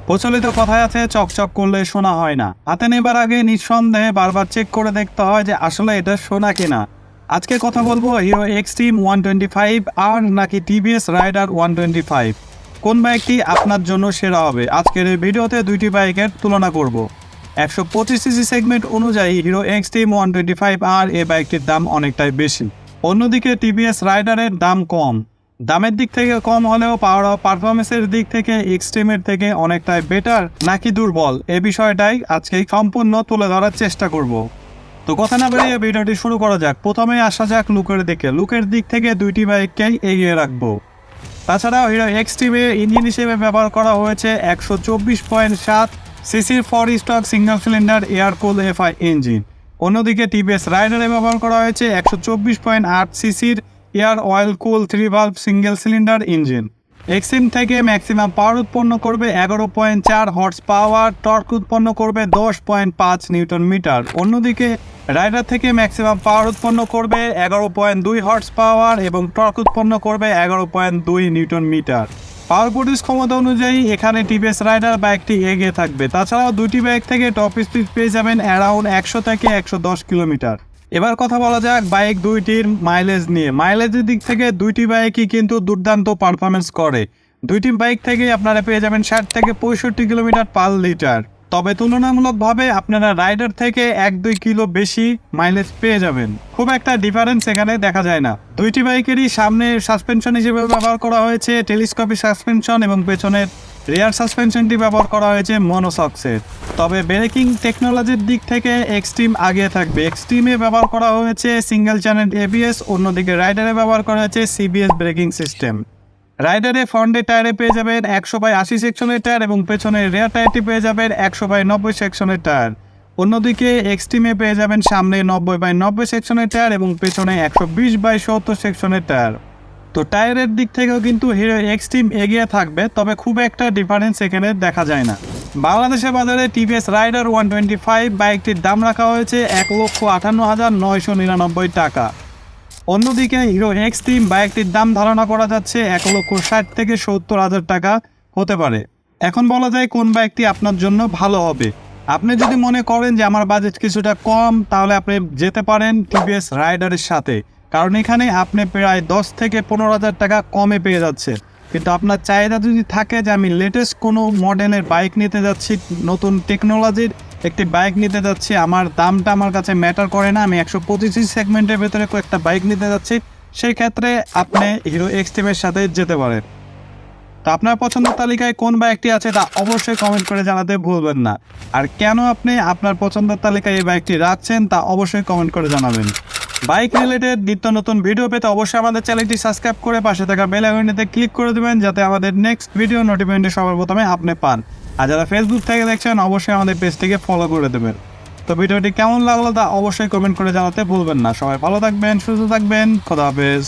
প্রচলিত কথায় আছে চকচক করলে সোনা হয় না। হাতে নেবার আগে নিঃসন্দেহে বারবার চেক করে দেখতে হয় যে আসলে এটা সোনা কিনা। আজকে কথা বলবো হিরো এক্সট্রিম 125 আর নাকি টিভিএস রাইডার 125, কোন বাইকটি আপনার জন্য সেরা হবে। আজকের এই ভিডিওতে দুইটি বাইকের তুলনা করব। 125 সিসি সেগমেন্ট অনুযায়ী হিরো এক্সট্রিম 125 আর এই বাইকটির দাম অনেকটাই বেশি, অন্যদিকে টিভিএস রাইডারের দাম কম। দামের দিক থেকে কম হলেও পাওয়ার অফ পারফরমেন্সের দিক থেকে এক্সট্রিমের থেকে অনেকটাই বেটার নাকি দুর্বল, এই বিষয়টাই আজকে সম্পূর্ণ তুলে ধরার চেষ্টা করব। তো কথা না বেরিয়ে ভিডিওটি শুরু করা যাক। প্রথমে আসা যাক লুকের দিকে। লুকের দিক থেকে দুইটি বাইককেই এগিয়ে রাখবো। তাছাড়াও হিরো এক্সট্রিমে ইঞ্জিন হিসেবে ব্যবহার করা হয়েছে 124.7 সিসির 4 stroke single cylinder air cool FI engine. অন্যদিকে টিভিএস রাইডারে ব্যবহার করা হয়েছে 124.8 সিসির air oil cool 3 valve single cylinder engine. Xtreme থেকে ম্যাক্সিমাম পাওয়ার উৎপন্ন করবে 11.4 হর্স পাওয়ার, টর্ক উৎপন্ন করবে 10.5 নিউটন মিটার। অন্যদিকে রাইডার থেকে ম্যাক্সিমাম পাওয়ার উৎপন্ন করবে 11.2 হর্স পাওয়ার এবং টর্ক উৎপন্ন করবে 11.2 নিউটন মিটার। পাওয়ার প্রডিউস ক্ষমতা অনুযায়ী এখানে টিভিএস রাইডার বাইকটি এগিয়ে থাকবে। তাছাড়াও দুটি বাইক থেকে টপ স্পিড পেয়ে যাবেন অ্যারাউন্ড 100 থেকে 110 কিলোমিটার। এবার কথা বলা যাক বাইক দুইটির মাইলেজ নিয়ে। মাইলেজের দিক থেকে দুইটি বাইকই কিন্তু দুর্দান্ত পারফরমেন্স করে। দুইটি বাইক থেকে আপনারা পেয়ে যাবেন 60 থেকে 65 কিলোমিটার পার লিটার। তবে তুলনামূলকভাবে আপনারা রাইডার থেকে 1-2 কিলো বেশি মাইলেজ পেয়ে যাবেন। খুব একটা ডিফারেন্স এখানে দেখা যায় না। দুইটি বাইকেরই সামনে সাসপেনশন হিসেবে ব্যবহার করা হয়েছে টেলিস্কোপিক সাসপেনশন এবং পেছনের রিয়ার সাসপেনশনটি ব্যবহার করা হয়েছে মনোসক্সের। তবে ব্রেকিং টেকনোলজির দিক থেকে এক্সট্রিম আগে থাকবে। এক্সট্রিমে ব্যবহার করা হয়েছে সিঙ্গেল চ্যানেল এবিএস, অন্যদিকে রাইডারে ব্যবহার করা হয়েছে সিবিএস ব্রেকিং সিস্টেম। রাইডারে ফ্রন্টের টায়ারে পেয়ে যাবেন 100/80 সেকশনের টায়ার এবং পেছনের রেয়ার টায়ারটি পেয়ে যাবেন 100/90 সেকশনের টায়ার। অন্যদিকে এক্সট্রিমে পেয়ে যাবেন সামনে 90/90 সেকশনের টায়ার এবং পেছনে 120/70 সেকশনের টায়ার। তো টায়ারের দিক থেকেও কিন্তু হিরো এক্সট্রিম এগিয়ে থাকবে, তবে খুব একটা ডিফারেন্স এখানে দেখা যায় না। বাংলাদেশের বাজারে টিভিএস রাইডার 125 বাইকটির দাম রাখা হয়েছে 1,58,999 টাকা। অন্যদিকে হিরো এক্সট্রিম বাইকটির দাম ধারণা করা যাচ্ছে 1,60,000 থেকে 70,000 টাকা হতে পারে। এখন বলা যায় কোন বাইকটি আপনার জন্য ভালো হবে। আপনি যদি মনে করেন যে আমার বাজেট কিছুটা কম, তাহলে আপনি যেতে পারেন টিভিএস রাইডারের সাথে, কারণ এখানে আপনি প্রায় 10 থেকে 15,000 টাকা কমে পেয়ে যাচ্ছে। কিন্তু আপনার চাহিদা যদি থাকে যে আমি লেটেস্ট কোনো মডেলের বাইক নিতে যাচ্ছি, নতুন টেকনোলজির একটি বাইক নিতে যাচ্ছি, আমার দামটা আমার কাছে ম্যাটার করে না, আমি 125 সেগমেন্টের ভেতরে একটা বাইক নিতে যাচ্ছি, সেই ক্ষেত্রে আপনি হিরো এক্সট্রিমের সাথে যেতে পারেন। তো আপনার পছন্দের তালিকায় কোন বাইকটি আছে তা অবশ্যই কমেন্ট করে জানাতে ভুলবেন না। আর কেন আপনি আপনার পছন্দের তালিকায় এই বাইকটি রাখছেন তা অবশ্যই কমেন্ট করে জানাবেন। বাইক রিলেটেড নিত্য নতুন ভিডিও পেতে অবশ্যই আমাদের চ্যানেলটি সাবস্ক্রাইব করে পাশে থাকা বেল আইকনটিতে ক্লিক করে দেবেন, যাতে আমাদের নেক্সট ভিডিও নোটিফিকেশন সবার প্রথমে আপনি পান। আর যারা ফেসবুক থেকে দেখছেন অবশ্যই আমাদের পেজটিকে ফলো করে দেবেন। তো ভিডিওটি কেমন লাগলো তা অবশ্যই কমেন্ট করে জানাতে ভুলবেন না। সবাই ভালো থাকবেন, সুস্থ থাকবেন, খোদা হাফেজ।